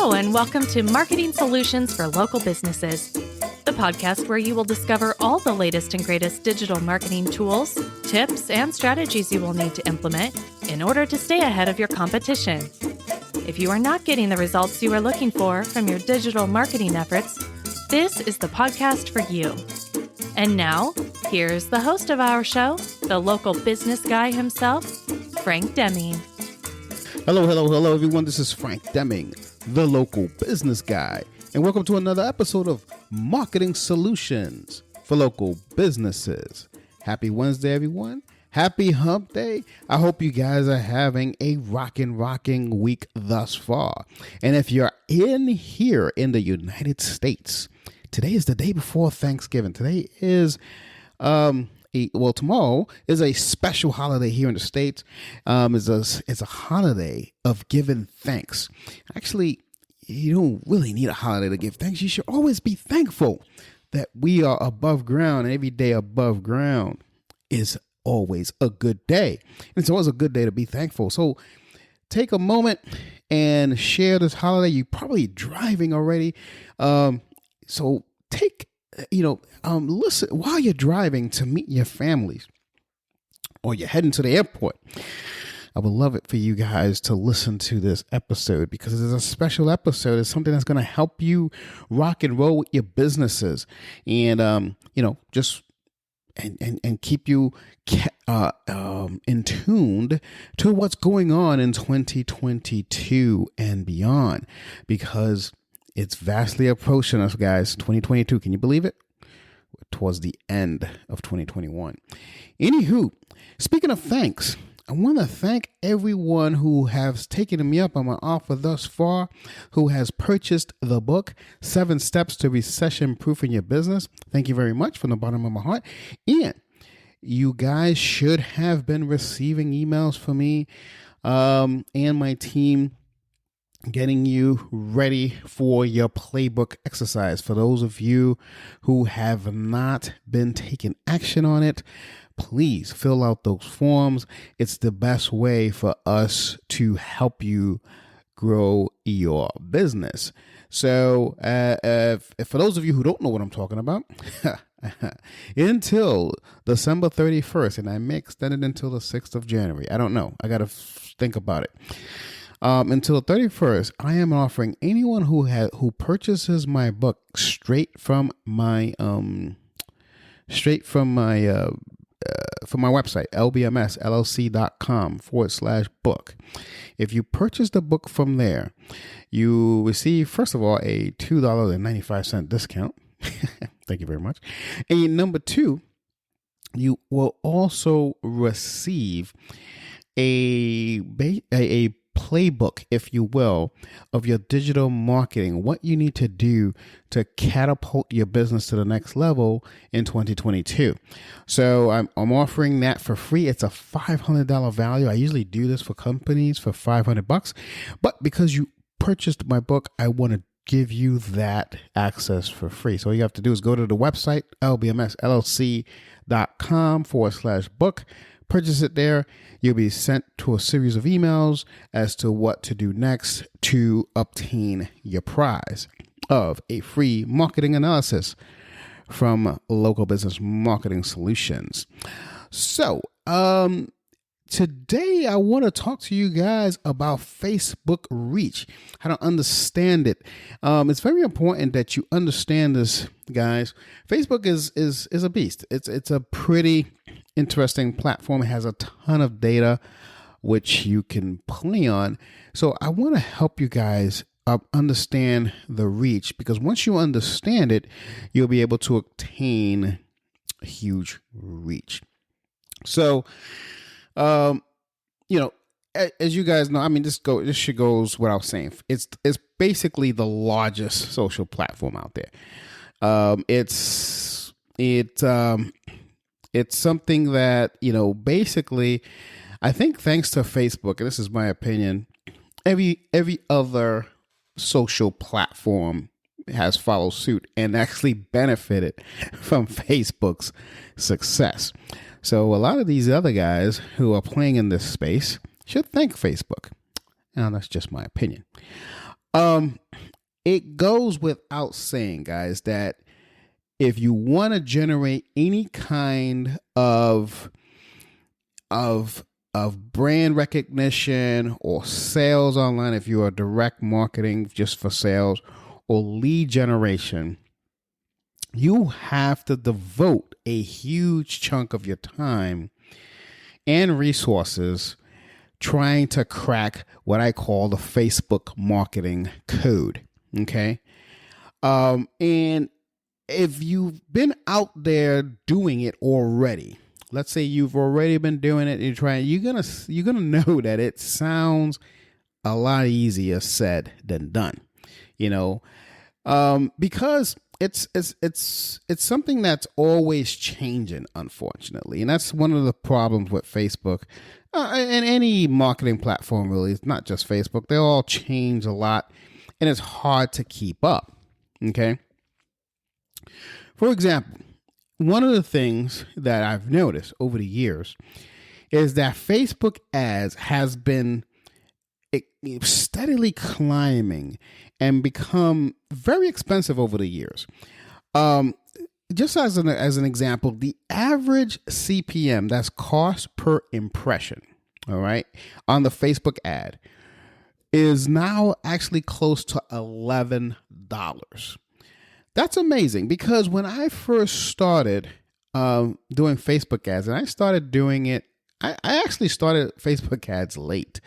Hello, and welcome to Marketing Solutions for Local Businesses, the podcast where you will discover all the latest and greatest digital marketing tools, tips, and strategies you will need to implement in order to stay ahead of your competition. If you are not getting the results you are looking for from your digital marketing efforts, this is the podcast for you. And now, here's the host of our show, the local business guy himself, Frank Deming. Hello, everyone. This is Frank Deming, the local business guy, and welcome to another episode of Marketing Solutions for Local Businesses. Happy Wednesday, everyone. Happy Hump Day. I hope you guys are having a rocking week thus far. And if you're in here in the United States, today is the day before Thanksgiving. Today is tomorrow is a special holiday here in the States. It's a holiday of giving thanks. Actually, you don't really need a holiday to give thanks. You should always be thankful that we are above ground. And every day above ground is always a good day. It's always a good day to be thankful. So take a moment and share this holiday. You're probably driving already. So take listen while you're driving to meet your families or you're heading to the airport. I would love it for you guys to listen to this episode because it's a special episode. It's something that's going to help you rock and roll with your businesses and, just and keep you in tuned to what's going on in 2022 and beyond, because it's vastly approaching us, guys. 2022. Can you believe it? We're towards the end of 2021. Anywho, speaking of thanks, I want to thank everyone who has taken me up on my offer thus far, who has purchased the book, 7 Steps to Recession Proofing Your Business. Thank you very much from the bottom of my heart. And you guys should have been receiving emails from me and my team getting you ready for your playbook exercise. For those of you who have not been taking action on it, please fill out those forms. It's the best way for us to help you grow your business. So for those of you who don't know what I'm talking about, until December 31st, and I may extend it until the 6th of January. I don't know. I got to think about it. Until the 31st, I am offering anyone who purchases my book straight from my website, lbmsllc.com/book. If you purchase the book from there, you receive, first of all, a $2.95 discount. Thank you very much. And number 2, you will also receive a playbook, if you will, of your digital marketing, what you need to do to catapult your business to the next level in 2022. So I'm offering that for free. It's a $500 value. I usually do this for companies for $500, but because you purchased my book, I want to give you that access for free. So all you have to do is go to the website, lbmsllc.com/book. Purchase it there. You'll be sent to a series of emails as to what to do next to obtain your prize of a free marketing analysis from Local Business Marketing Solutions. So, today I want to talk to you guys about Facebook reach, how to understand it. It's very important that you understand this, guys. Facebook is a beast. It's a pretty interesting platform. It has a ton of data which you can play on. So I want to help you guys understand the reach, because once you understand it, you'll be able to obtain huge reach. So, as you guys know, I mean, this shit goes without saying. It's basically the largest social platform out there. It's something that, basically, I think thanks to Facebook, and this is my opinion, every other social platform has followed suit and actually benefited from Facebook's success. So a lot of these other guys who are playing in this space should thank Facebook. Now, that's just my opinion. Um, it goes without saying, guys, that if you want to generate any kind of brand recognition or sales online, if you are direct marketing just for sales or lead generation, you have to devote a huge chunk of your time and resources trying to crack what I call the Facebook marketing code. Okay. And if you've been out there doing it already, let's say you've already been doing it, you're gonna know that it sounds a lot easier said than done, because it's something that's always changing, unfortunately, and that's one of the problems with Facebook and any marketing platform. Really, it's not just Facebook; they all change a lot, and it's hard to keep up. Okay, for example, one of the things that I've noticed over the years is that Facebook ads has been steadily climbing and become very expensive over the years. Just as an example, the average CPM, that's cost per impression, all right, on the Facebook ad is now actually close to $11. That's amazing, because when I first started doing Facebook ads, and I started doing it, I actually started Facebook ads late.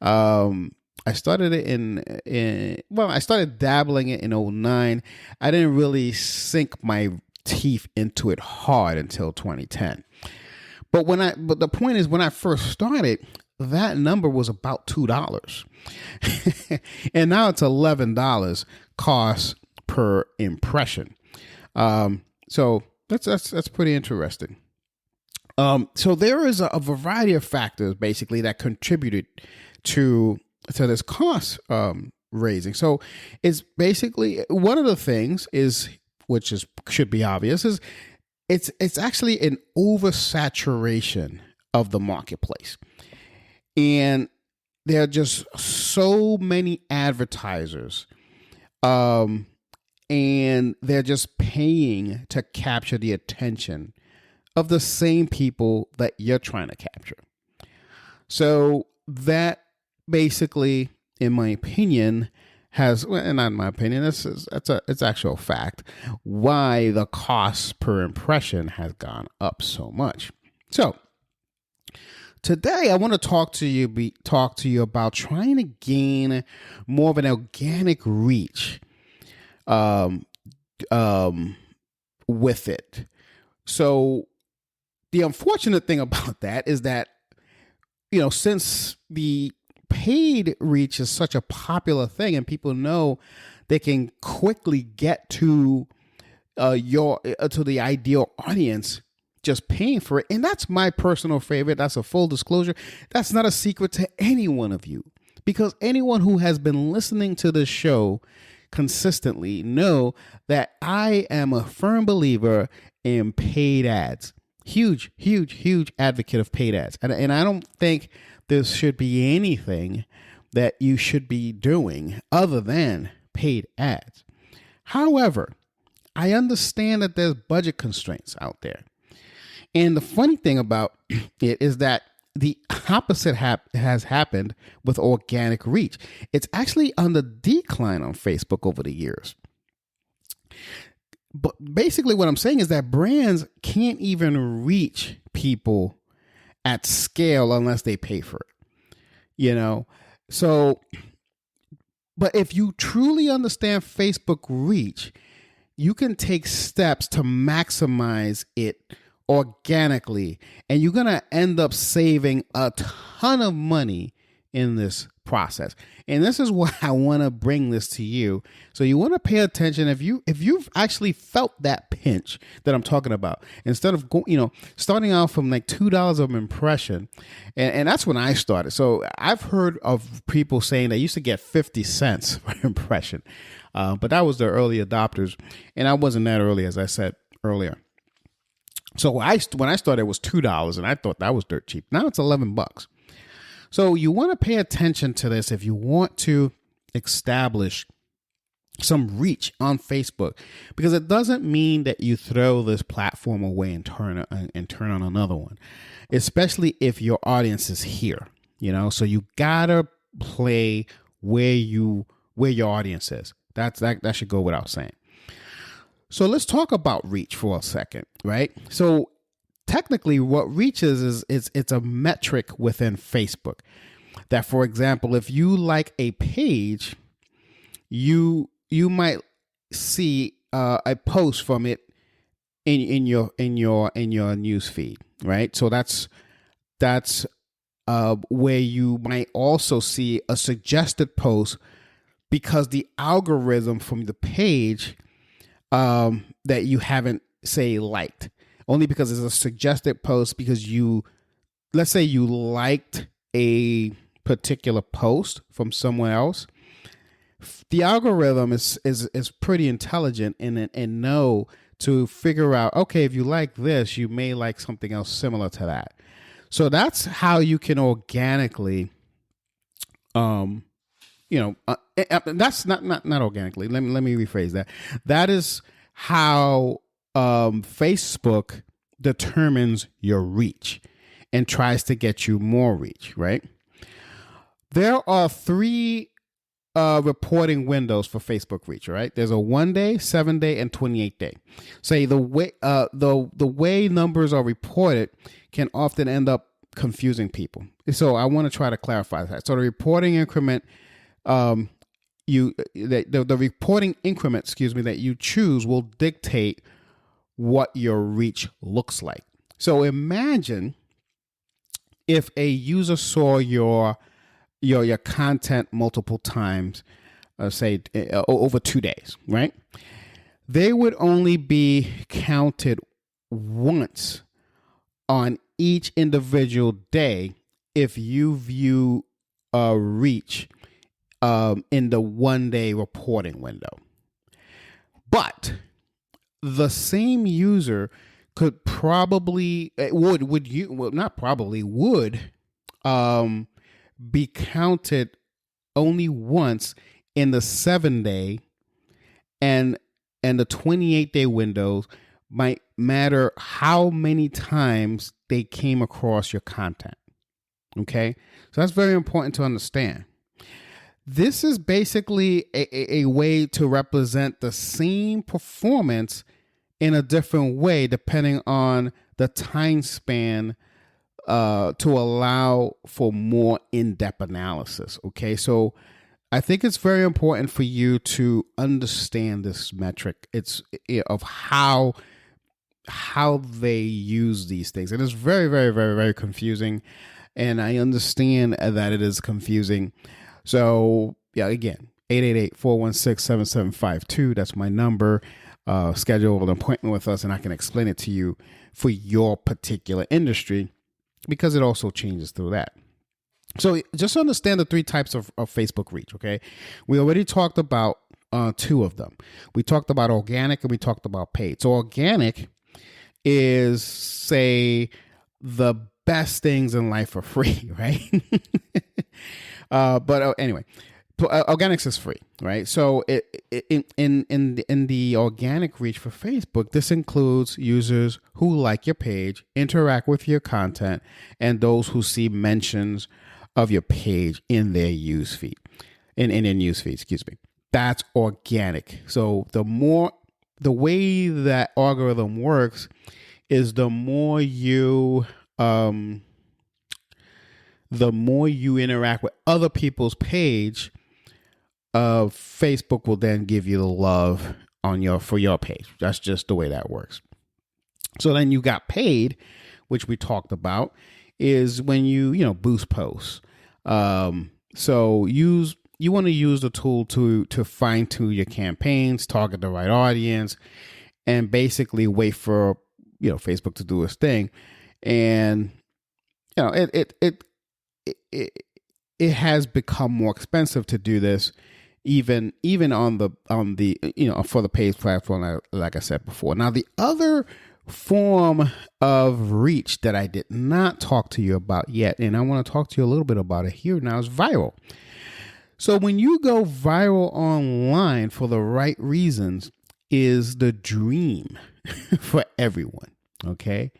I started it I started dabbling it in 2009. I didn't really sink my teeth into it hard until 2010. But the point is, when I first started, that number was about $2. And now it's $11 cost per impression. So that's pretty interesting. So there is a variety of factors basically that contributed to this cost raising. So it's basically, one of the things should be obvious, is it's actually an oversaturation of the marketplace. And there are just so many advertisers, and they're just paying to capture the attention of the same people that you're trying to capture. So that basically, in my opinion, not in my opinion, it's actual fact, why the cost per impression has gone up so much. So today I want to talk to you about trying to gain more of an organic reach with it. So the unfortunate thing about that is that, since the paid reach is such a popular thing and people know they can quickly get to the ideal audience just paying for it. And that's my personal favorite. That's a full disclosure. That's not a secret to any one of you, because anyone who has been listening to this show consistently know that I am a firm believer in paid ads. Huge advocate of paid ads. And I don't think there should be anything that you should be doing other than paid ads. However, I understand that there's budget constraints out there. And the funny thing about it is that the opposite has happened with organic reach. It's actually on the decline on Facebook over the years. But basically what I'm saying is that brands can't even reach people at scale unless they pay for it, So, but if you truly understand Facebook reach, you can take steps to maximize it organically, and you're going to end up saving a ton of money in this process. And this is why I want to bring this to you. So you want to pay attention. If you've actually felt that pinch that I'm talking about, instead of starting out from like $2 of impression, and that's when I started. So I've heard of people saying they used to get 50 cents per impression, but that was the early adopters, and I wasn't that early, as I said earlier. So when I started, it was $2, and I thought that was dirt cheap. Now it's $11. So you want to pay attention to this if you want to establish some reach on Facebook, because it doesn't mean that you throw this platform away and turn on another one, especially if your audience is here, so you gotta play where your audience is. That should go without saying. So let's talk about reach for a second, right? So technically what reach is it's a metric within Facebook that, for example, if you like a page, you might see a post from it in your news feed, right? So that's where you might also see a suggested post, because the algorithm from the page that you haven't, say, liked, only because it's a suggested post, because let's say you liked a particular post from someone else. The algorithm is pretty intelligent and know to figure out, okay, if you like this, you may like something else similar to that. So that's how you can organically, that's not organically. Let me rephrase that. That is how Facebook determines your reach and tries to get you more reach, right? There are 3 reporting windows for Facebook reach, right? There's a 1-day, 7-day, and 28-day. Say the way numbers are reported can often end up confusing people. So I want to try to clarify that. So the reporting increment, the reporting increment, that you choose will dictate what your reach looks like. So imagine if a user saw your content multiple times, say over 2 days, right? They would only be counted once on each individual day if you view reach in the 1-day reporting window. But the same user could would be counted only once in the 7-day, and the 28-day windows might matter how many times they came across your content. Okay, so that's very important to understand. This is basically a way to represent the same performance in a different way, depending on the time span, to allow for more in-depth analysis. Okay, so I think it's very important for you to understand this metric. It's of how they use these things, and it's very, very, very, very confusing. And I understand that it is confusing. So yeah, again, 888-416-7752. That's my number. Schedule an appointment with us, and I can explain it to you for your particular industry, because it also changes through that. So just understand the 3 types of Facebook reach, okay? We already talked about 2 of them. We talked about organic and we talked about paid. So organic is, say, the best things in life are free, right? But anyway, organics is free, right? So in the organic reach for Facebook, this includes users who like your page, interact with your content, and those who see mentions of your page in their newsfeed, in their newsfeed, excuse me. That's organic. So the way that algorithm works is the more you interact with other people's page, Facebook will then give you the love for your page. That's just the way that works. So then you got paid, which we talked about, is when you boost posts. So you want to use the tool to fine tune your campaigns, target the right audience, and basically wait for Facebook to do its thing. And it has become more expensive to do this, even on the for the paid platform, like I said before. Now, the other form of reach that I did not talk to you about yet, and I want to talk to you a little bit about it here now, is viral. So when you go viral online for the right reasons is the dream for everyone. Okay.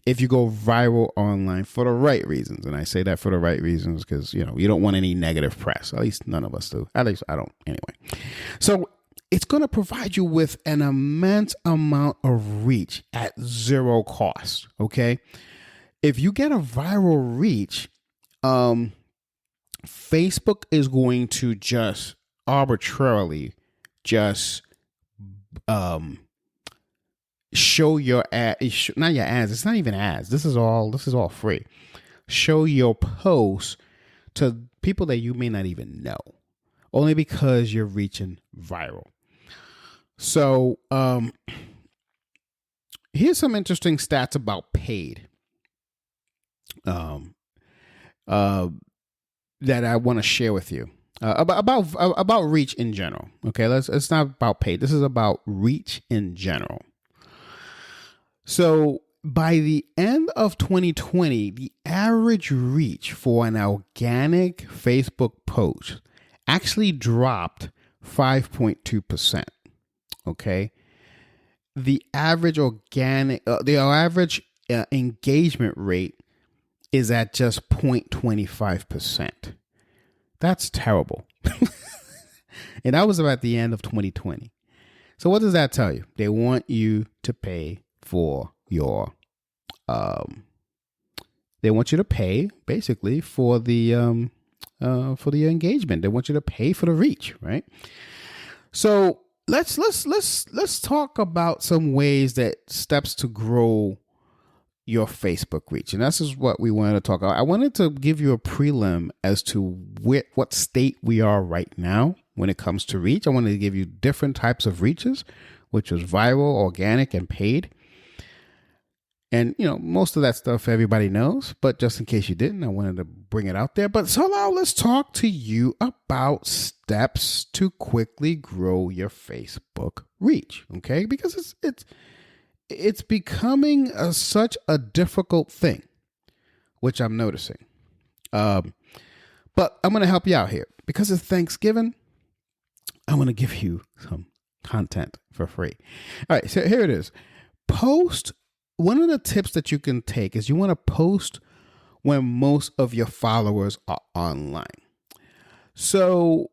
If you go viral online for the right reasons, and I say that for the right reasons because, you don't want any negative press. At least none of us do. At least I don't anyway. So it's going to provide you with an immense amount of reach at zero cost. Okay. If you get a viral reach, Facebook is going to just arbitrarily just show your ad, not your ads. It's not even ads. This is all free. Show your posts to people that you may not even know, only because you're reaching viral. So, here's some interesting stats about paid. That I want to share with you about reach in general. Okay, it's not about paid. This is about reach in general. So by the end of 2020, the average reach for an organic Facebook post actually dropped 5.2%. Okay, the average engagement rate is at just 0.25%. That's terrible. And that was about the end of 2020. So what does that tell you? They want you to pay for your, they want you to pay basically for the engagement. They want you to pay for the reach, right? So let's talk about some ways steps to grow your Facebook reach. And this is what we wanted to talk about. I wanted to give you a prelim as to what state we are right now when it comes to reach. I wanted to give you different types of reaches, which was viral, organic, and paid. And, most of that stuff everybody knows, but just in case you didn't, I wanted to bring it out there. But so now let's talk to you about steps to quickly grow your Facebook reach. Okay. Because it's becoming such a difficult thing, which I'm noticing. But I'm going to help you out here. Because it's Thanksgiving, I want to give you some content for free. All right, so here it is. One of the tips that you can take is you want to post when most of your followers are online. So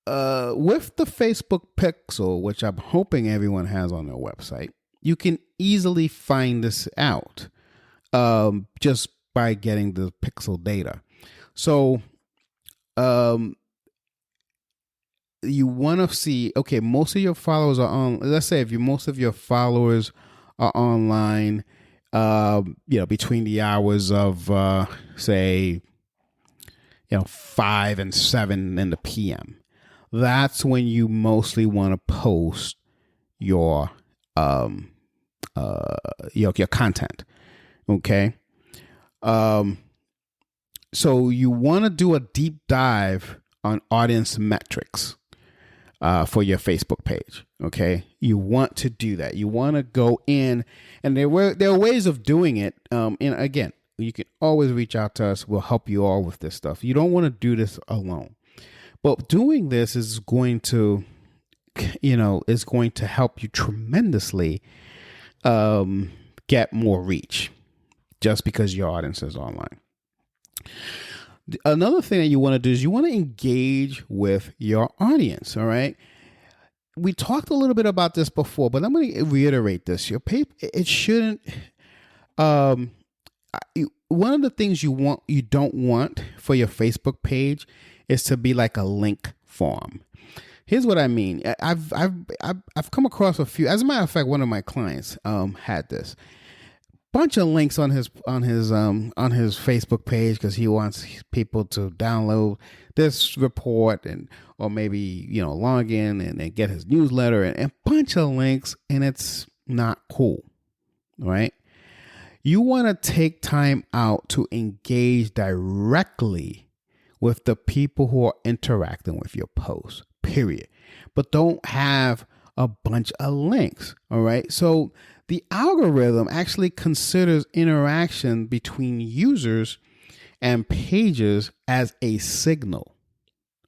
with the Facebook Pixel, which I'm hoping everyone has on their website, you can easily find this out just by getting the pixel data. So you want to see, okay, most of your followers are on, let's say if most of your followers are online, between the hours of, say, 5 and 7 in the PM. That's when you mostly want to post your content. Okay. So you want to do a deep dive on audience metrics for your Facebook page. Okay. You want to do that. You want to go in, and there are ways of doing it. And again, you can always reach out to us. We'll help you all with this stuff. You don't want to do this alone, but doing this is going to, help you tremendously get more reach just because your audience is online. Another thing that you want to do is you want to engage with your audience. All right. We talked a little bit about this before, but I'm going to reiterate this. Your page, it shouldn't, one of the things you don't want for your Facebook page is to be like a link farm. Here's what I mean. I've come across a few. As a matter of fact, one of my clients had this bunch of links on his Facebook page because he wants people to download this report or maybe log in and get his newsletter and a bunch of links, and it's not cool, right? You want to take time out to engage directly with the people who are interacting with your post, period. But don't have a bunch of links, all right? So the algorithm actually considers interaction between users and pages as a signal,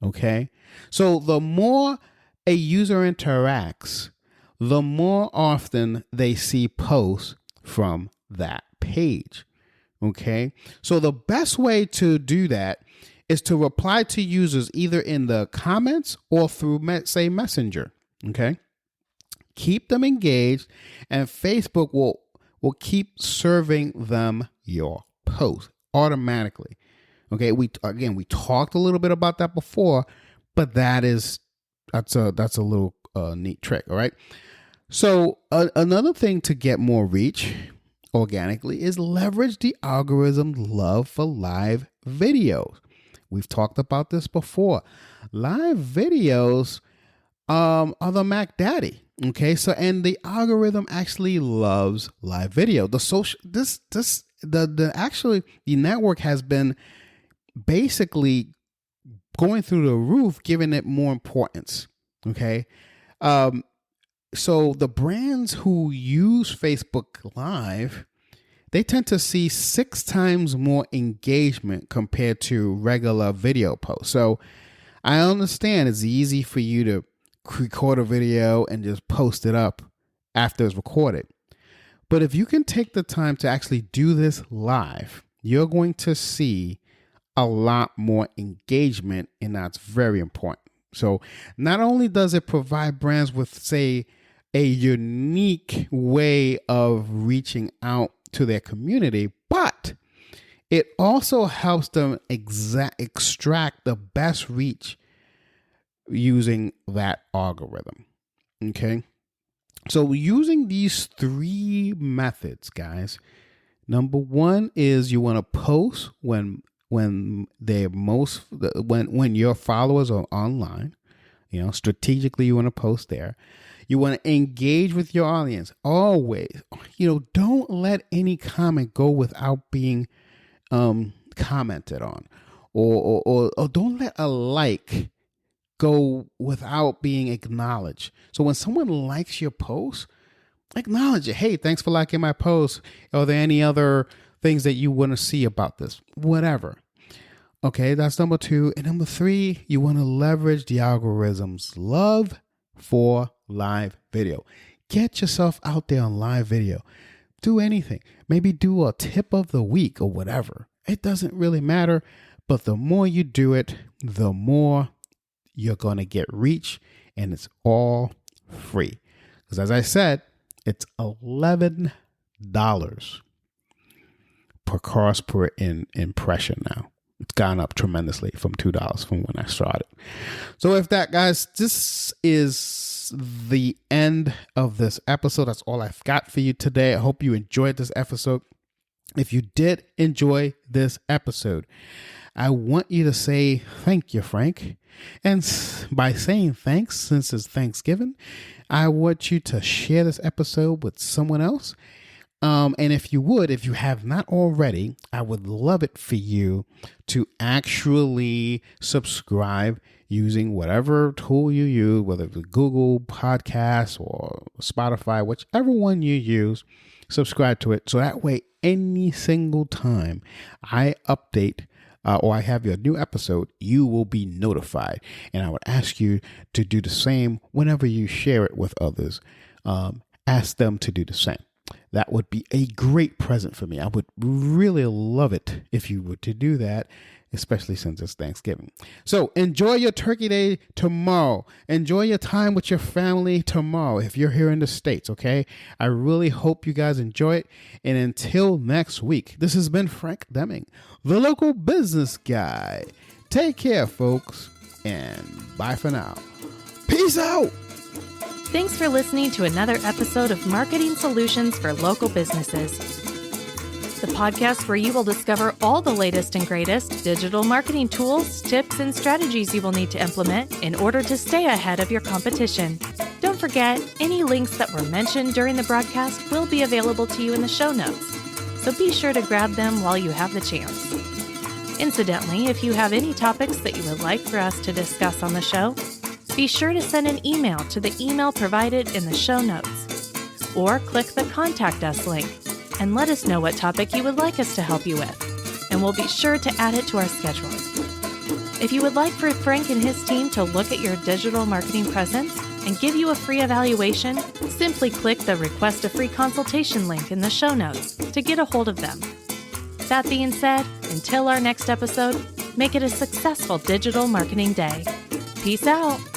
Okay. So the more a user interacts, the more often they see posts from that page. Okay. So the best way to do that is to reply to users either in the comments or through, say, Messenger. Okay. Keep them engaged, and Facebook will keep serving them your post automatically. Okay, we talked a little bit about that before, but that's a little neat trick. All right. So another thing to get more reach organically is leverage the algorithm's love for live videos. We've talked about this before. Live videos are the Mac Daddy. Okay, so and the algorithm actually loves live video. The network has been basically going through the roof, giving it more importance. Okay. So the brands who use Facebook Live, they tend to see 6 times more engagement compared to regular video posts. So I understand it's easy for you to record a video and just post it up after it's recorded. But if you can take the time to actually do this live, you're going to see a lot more engagement, and that's very important. So not only does it provide brands with, say, a unique way of reaching out to their community, but it also helps them extract the best reach using that algorithm. Okay. So using these 3 methods, guys, number 1 is you want to post when your followers are online. Strategically you want to post there. You want to engage with your audience always. Don't let any comment go without being commented on, or don't let a like go without being acknowledged. So when someone likes your post, acknowledge it. Hey, thanks for liking my post. Are there any other things that you want to see about this? Whatever. Okay, that's number 2. And number 3, you want to leverage the algorithm's love for live video. Get yourself out there on live video. Do anything. Maybe do a tip of the week or whatever. It doesn't really matter. But the more you do it, the more you're going to get reach, and it's all free. Because as I said, it's $11 per cost per impression now. It's gone up tremendously from $2 from when I started. So with that, guys, this is the end of this episode. That's all I've got for you today. I hope you enjoyed this episode. If you did enjoy this episode, I want you to say thank you, Frank. And by saying thanks, since it's Thanksgiving, I want you to share this episode with someone else. And if you have not already, I would love it for you to actually subscribe using whatever tool you use, whether it's Google Podcasts or Spotify, whichever one you use, subscribe to it. So that way, any single time I update or I have your new episode, you will be notified. And I would ask you to do the same whenever you share it with others. Ask them to do the same. That would be a great present for me. I would really love it if you were to do that, especially since it's Thanksgiving. So enjoy your Turkey Day tomorrow. Enjoy your time with your family tomorrow if you're here in the States, okay? I really hope you guys enjoy it. And until next week, this has been Frank Deming, the local business guy. Take care, folks, and bye for now. Peace out. Thanks for listening to another episode of Marketing Solutions for Local Businesses, the podcast where you will discover all the latest and greatest digital marketing tools, tips, and strategies you will need to implement in order to stay ahead of your competition. Don't forget, any links that were mentioned during the broadcast will be available to you in the show notes, so be sure to grab them while you have the chance. Incidentally, if you have any topics that you would like for us to discuss on the show, be sure to send an email to the email provided in the show notes, or click the Contact Us link and let us know what topic you would like us to help you with, and we'll be sure to add it to our schedule. If you would like for Frank and his team to look at your digital marketing presence and give you a free evaluation, simply click the Request a Free Consultation link in the show notes to get a hold of them. That being said, until our next episode, make it a successful digital marketing day. Peace out.